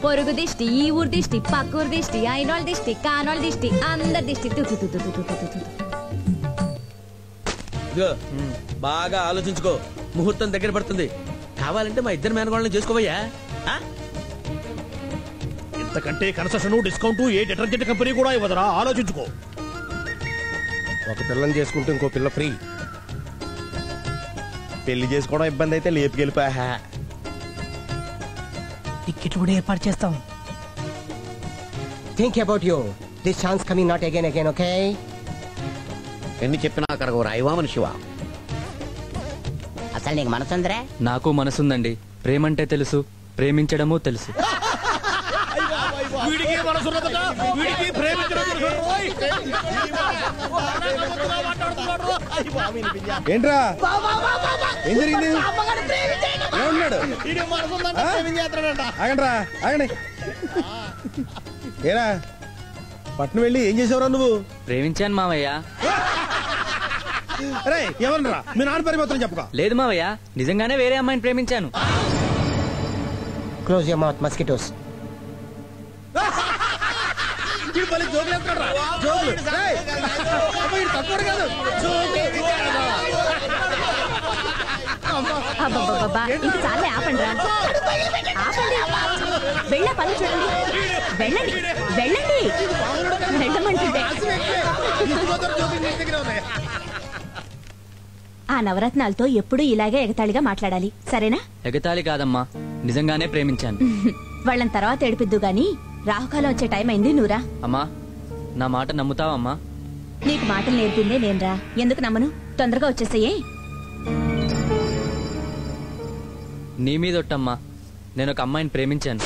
పొరుగు దిష్టి, ఈ ఊరు దిష్టి, పక్కూరు దిష్టి, అయినోళ్ళ దిష్టి, కానోళ్ళ దిష్టి, అందరి దిష్టి. బాగా ఆలోచించుకో, ముహూర్తం దగ్గర పడుతుంది. కావాలంటే మా ఇద్దరు మేనగోళ్ళని చేసుకోవయ్యా. ఇంతకంటే కన్సెషన్ డిస్కౌంట్ ఏ డిటర్జెంట్ కంపెనీ కూడా ఇవ్వదరా, ఆలోచించుకో. ఒక పిల్లని చేసుకుంటే ఇంకో పిల్ల ఫ్రీ. పెళ్లి చేసుకోవడం ఇబ్బంది అయితే లేపుకెళ్ళిపోయా. టికెట్ కూడా ఏర్పాటు చేస్తాం. Think about you. This chance coming not again again, okay? ఎన్ని చెప్పినా అక్కడ రాయివా మనిషివా? అసలు నీకు మనసుందరా? నాకు మనసుందండి. ప్రేమంటే తెలుసు, ప్రేమించడము తెలుసు. ఏంట్రా ఏం జరిగింది? ఆగండ్రా ఆగండి. ఏరా పట్నం వెళ్ళి ఏం చేసావురా నువ్వు? ప్రేమించాను మావయ్య. అరే ఎవరరా మీ నాన్న పరిమాత్రం చెప్పక. లేదు మావయ్య, నిజంగానే వేరే అమ్మాయిని ప్రేమించాను. Close your mouth mosquitoes. చాలే, ఆపండి రా, ఆపండి. వెళ్ళే పని చూడండి. వెళ్ళండి వెళ్ళండి, వెళ్ళమంటుంటే. ఆ నవరత్నాలతో ఎప్పుడూ ఇలాగే ఎగతాళిగా మాట్లాడాలి, సరేనా? ఎగతాళి కాదమ్మా, నిజంగానే ప్రేమించాను. వాళ్ళని తర్వాత ఏడిపిద్దు గాని రాహుకాలం వచ్చే టైం అయింది, నువ్వురా. అమ్మా, నా మాట నమ్ముతావమ్మా? నీకు మాటలు నేర్పిందే నేనురా, ఎందుకు నమ్మను? తొందరగా వచ్చేసేయే. నీ మీద ఒట్టమ్మా, నేను ఒక అమ్మాయిని ప్రేమించాను.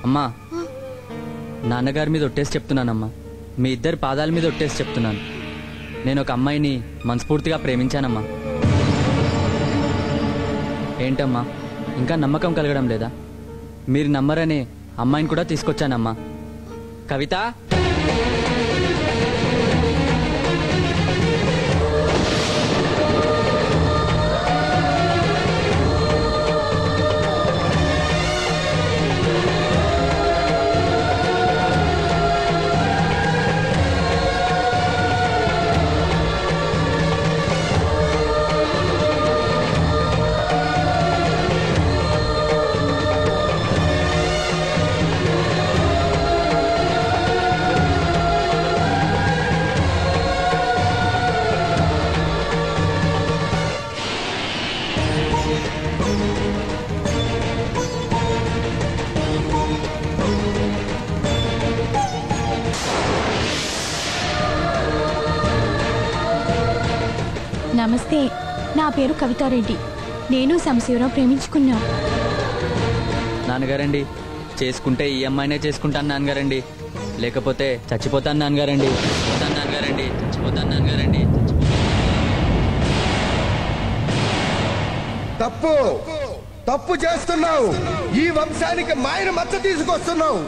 అమ్మా, నాన్నగారి మీద ఒట్టేసి చెప్తున్నానమ్మా, మీ ఇద్దరి పాదాల మీద ఒట్టేసి చెప్తున్నాను, నేను ఒక అమ్మాయిని మనస్ఫూర్తిగా ప్రేమించానమ్మా. ఏంటమ్మా, ఇంకా నమ్మకం కలగడం లేదా? మీరు నమ్మరనే అమ్మాయిని కూడా తీసుకొచ్చానమ్మా. కవిత, నమస్తే, నా పేరు కవితారెడ్డి. నేను సంశీవరావు ప్రేమించుకున్నా. నాన్నగారండి, చేసుకుంటే ఈ అమ్మాయినే చేసుకుంటాను నాన్నగారండి, లేకపోతే చచ్చిపోతాను నాన్నగారండి. చచ్చిపోతాను నాన్నగారండి, చచ్చిపోతాను నాన్నగారండి. తప్పు తప్పు చేస్తున్నావు. ఈ వంశానికి మాయన మచ్చ తీసుకొస్తున్నావు.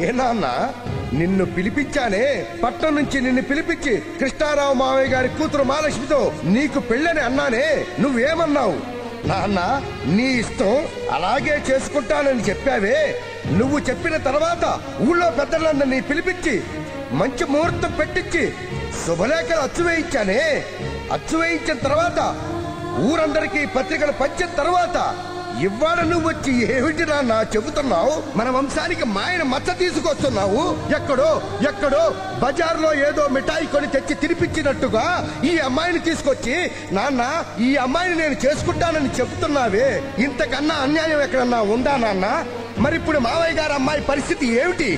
ఏ నాన్న, నిన్ను పిలిపించానే, పట్నం నుంచి నిన్ను పిలిపించి కృష్ణారావు మావయ్య గారి కూతురు మహాలక్ష్మితో నీకు పెళ్ళని అన్నానే, నువ్వేమన్నావు? నాన్న, నీ ఇష్టం, అలాగే చేసుకుంటానని చెప్పావే. నువ్వు చెప్పిన తర్వాత ఊళ్ళో పెద్దలందరినీ పిలిపించి మంచి ముహూర్తం పెట్టించి శుభలేఖలు అచ్చు వేయించానే. అచ్చు వేయించిన తర్వాత ఊరందరికీ పత్రికలు పంచిన తర్వాత ఇవాళ నువ్వు వచ్చి ఏమిటి నాన్న చెబుతున్నావు? మన వంశానికి మాయన మచ్చ తీసుకొస్తున్నావు. ఎక్కడో బజార్లో ఏదో మిఠాయి కొని తెచ్చి తినిపించినట్టుగా ఈ అమ్మాయిని తీసుకొచ్చి, నాన్న ఈ అమ్మాయిని నేను చేసుకుంటానని చెబుతున్నావే. ఇంతకన్నా అన్యాయం ఎక్కడన్నా ఉందా నాన్న? మరిప్పుడు మావయ్య గారి అమ్మాయి పరిస్థితి ఏమిటి?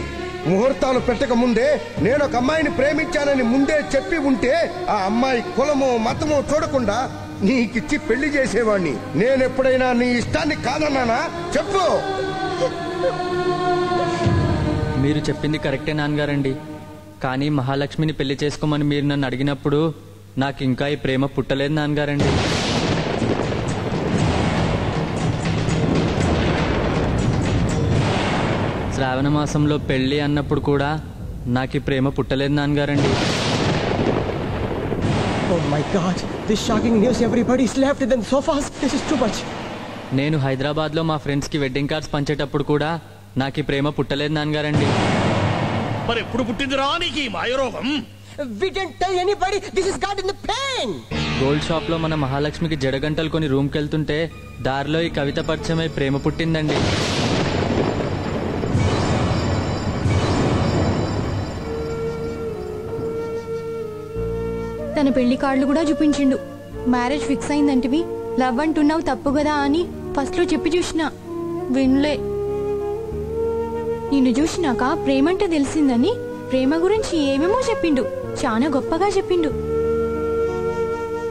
ముహూర్తాలు పెట్టక ముందే నేను ఒక అమ్మాయిని ప్రేమించానని ముందే చెప్పి ఉంటే ఆ అమ్మాయి కులమో మతమో చూడకుండా నీకిచ్చి పెళ్లి చేసేవాణ్ణి. నేనెప్పుడైనా నీ ఇష్టాన్ని కాదన్నానా? చెప్పు. మీరు చెప్పింది కరెక్టే నాన్నగారండి. కానీ మహాలక్ష్మిని పెళ్లి చేసుకోమని మీరు నన్ను అడిగినప్పుడు నాకు ఇంకా ఈ ప్రేమ పుట్టలేదు నాన్నగారండి. శ్రావణ మాసంలో పెళ్లి అన్నప్పుడు కూడా నాకు ఈ ప్రేమ పుట్టలేదు నాన్నగారండి. Oh my God! This shocking news. Everybody is left in the sofas. This is too much. నేను హైదరాబాద్లో మా ఫ్రెండ్స్కి వెడ్డింగ్ కార్డ్స్ పంచేటప్పుడు కూడా నాకు ఈ ప్రేమ పుట్టలేదు నాన్నగారండి. మరి ఎప్పుడు పుట్టిందిరా నీకు ఈ మాయరోగం? We didn't tell anybody. This is God in the pain. Gold షాప్లో మన మహాలక్ష్మికి జడగంటలు కొని రూమ్కి వెళ్తుంటే దారిలో ఈ కవిత పరిచయమై ప్రేమ పుట్టిందండి. తన పెళ్లి కార్డులు కూడా చూపించిండు. మ్యారేజ్ ఫిక్స్ అయిందంటివి, లవ్ అంటున్నావు తప్పు కదా అని ఫస్ట్ లో చెప్పి చూసిన వినలే. నిన్ను చూసినాక ప్రేమంటే తెలిసిందని ప్రేమ గురించి ఏమేమో చెప్పిండు. చాలా గొప్పగా చెప్పిండు.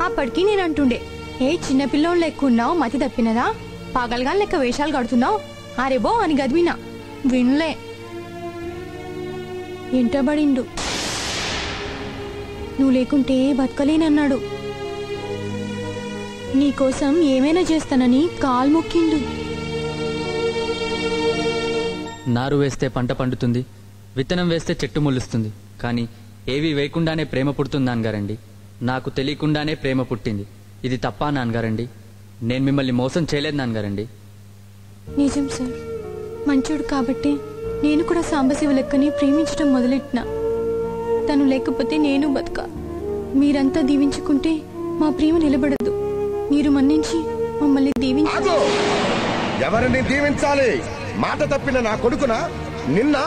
అప్పటికి నేను అంటుండే, ఏ చిన్నపిల్లోళ్ళు ఎక్కున్నావు, మతి తప్పినదా, పాగల్గా లెక్క వేషాలు కడుతున్నావు, అరేబో అని గదివినా. వినలే. ఎంటబడిండు. నువ్వు లేకుంటే బతకలేనన్నాడు. నీకోసం ఏమైనా చేస్తానని కాలు మొక్కిండు. నారు వేస్తే పంట పండుతుంది, విత్తనం వేస్తే చెట్టు మొలుస్తుంది. కానీ ఏవి వేయకుండానే ప్రేమ పుడుతుంది నాన్నగారండి. నాకు తెలియకుండానే ప్రేమ పుట్టింది. ఇది తప్పా నాన్నగారండి? నేను మిమ్మల్ని మోసం చేయలేదు నాన్నగారండి. నిజం సార్. మంచోడు కాబట్టి నేను కూడా సాంబశివ లెక్కని ప్రేమించడం మొదలెట్టినా. తను లేకపోతే నేను బతక. మీరంతా దీవించుకుంటే మా ప్రేమ నిలబడదు. మీరు మన్నించి మమ్మల్ని దీవించు. ఎవరిని దీవించాలి? మాట తప్పిన నా కొడుకునా, నిన్న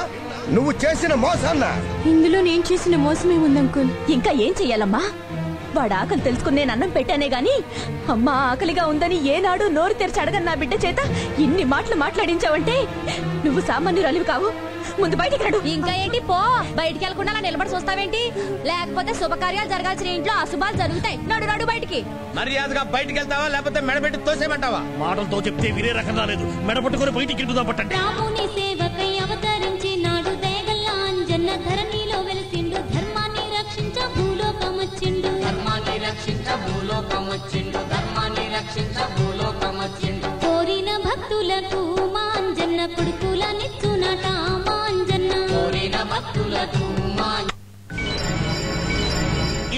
నువ్వు చేసిన మోసాన్నా? ఇందులో నేను చేసిన మోసమే ఉంది అంకుల్. ఇంకా ఏం చెయ్యాలమ్మా? వాడు ఆకలి తెలుసుకుని నేను అన్నం పెట్టానే గాని అమ్మ ఆకలిగా ఉందని ఏనాడు నోరు తెరిచి అడగని నా బిడ్డ చేత ఇన్ని మాటలు మాట్లాడించావంటే నువ్వు సామాన్యురాలివి కావు. ముందు బయటికి రాడు. ఇంకా ఏంటి పో, బయటికి వెళ్ళకుండా అలా నిలబడి చూస్తావేంటి? లేకపోతే శుభకార్యాలు జరగాల్సిన ఇంట్లో అశుభాలు జరుగుతాయి. నడు నడు బయటికి. మర్యాదగా బయటికి వెళ్తావా లేకపోతే మెడబెట్టి తోసేమంటావా? మాటలతో చెప్తే వినే రకం రాలేదు. మెడపట్టుకుని బయటికి కిందుదా పట్టండి. రాముని సేవకై అవతరించి నాడు దేగల్ల అంజన్న ధరణిలో వెలిసిండు. ధర్మాన్ని రక్షించ భూలోకమొచ్చిండు. ధర్మాన్ని రక్షించ భూలోకమొచ్చిండు. ధర్మాన్ని రక్షించ భూలోకమొచ్చిండు. కోరిన భక్తులకు మా అంజన్న కొడుకులనిచ్చునట. మా అంజన్న కోరిన భక్తులకు మా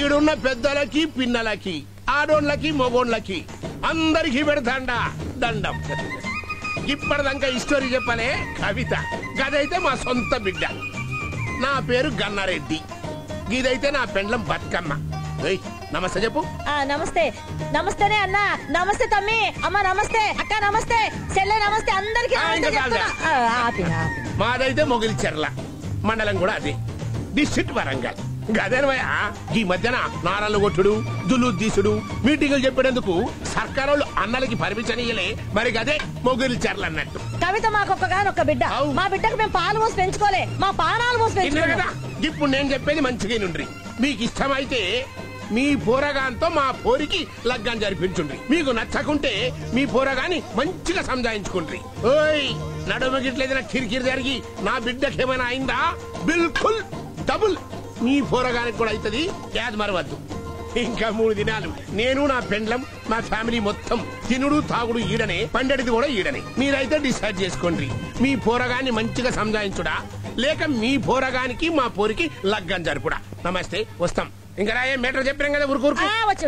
ఈడున్న పెద్దలకి పిన్నలకి ఆడోళ్ళకి మొగోళ్ళకి అందరికి పెడతాండా దండం. ఇప్పటిదాకా ఈ స్టోరీ చెప్పలే కవిత. గదైతే మా సొంత బిడ్డ. నా పేరు గన్నారెడ్డి. గిదైతే నా పెండ్లం బతుకమ్మ. నమస్తే చెప్పు. నమస్తే. నమస్తేనే అన్న. నమస్తే తమ్మి. అమ్మ నమస్తే. అక్క నమస్తే. చెల్లె నమస్తే. అందరికి మాదైతే మొగిలిచెర్ల మండలం కూడా అదే. డిస్ట్రిక్ట్ వరంగల్. గదేనవయ్యా ఈ మధ్యన నారాలు కొట్టుడు, దులు తీసుడు, మీటింగులు చెప్పేందుకు సర్కారోళ్ళు అన్నలకి పర్మిషన్ ఇయ్యలే. మరి గదే మొగిలిచెర్ల అన్నట్టు. కవిత మాకొక్కగానొక్క బిడ్డ. మా బిడ్డకు మేము పాలు మోసి పెంచుకోలే, మా పానాలు మోసి పెంచుకోలే కదా. ఇప్పుడు నేను చెప్పేది మంచిగా నుండ్రి. మీకు ఇష్టమైతే మీ పోరగాంతో మా పోరికి లగ్గం జరిపించుండ్రి. మీకు నచ్చకుంటే మీ పోరగాని మంచిగా సంజాయించుకుండ్రి. ఓయ్ నడుమగిట్లేదైనా కిరికిరి జరిగి నా బిడ్డకేమైనా అయిందా బిల్కుల్ డబుల్ మీ పోరగానికి కూడా అవుతుంది. యాద్ మరవద్దు. ఇంకా 3 దినాలు నేను నా పెండ్లం మా ఫ్యామిలీ మొత్తం తినుడు తాగుడు ఈడనే, పండడిది కూడా ఈడనే. మీరైతే డిసైడ్ చేసుకోండి. మీ పోరగాన్ని మంచిగా సంజాయించుడా లేక మీ పోరగానికి మా పోరికి లగ్గం జరుపుడా. నమస్తే, వస్తాం. ఇంకా రాయే మేటర్ చెప్పాం కదా. ఊరుకూరుకు వచ్చి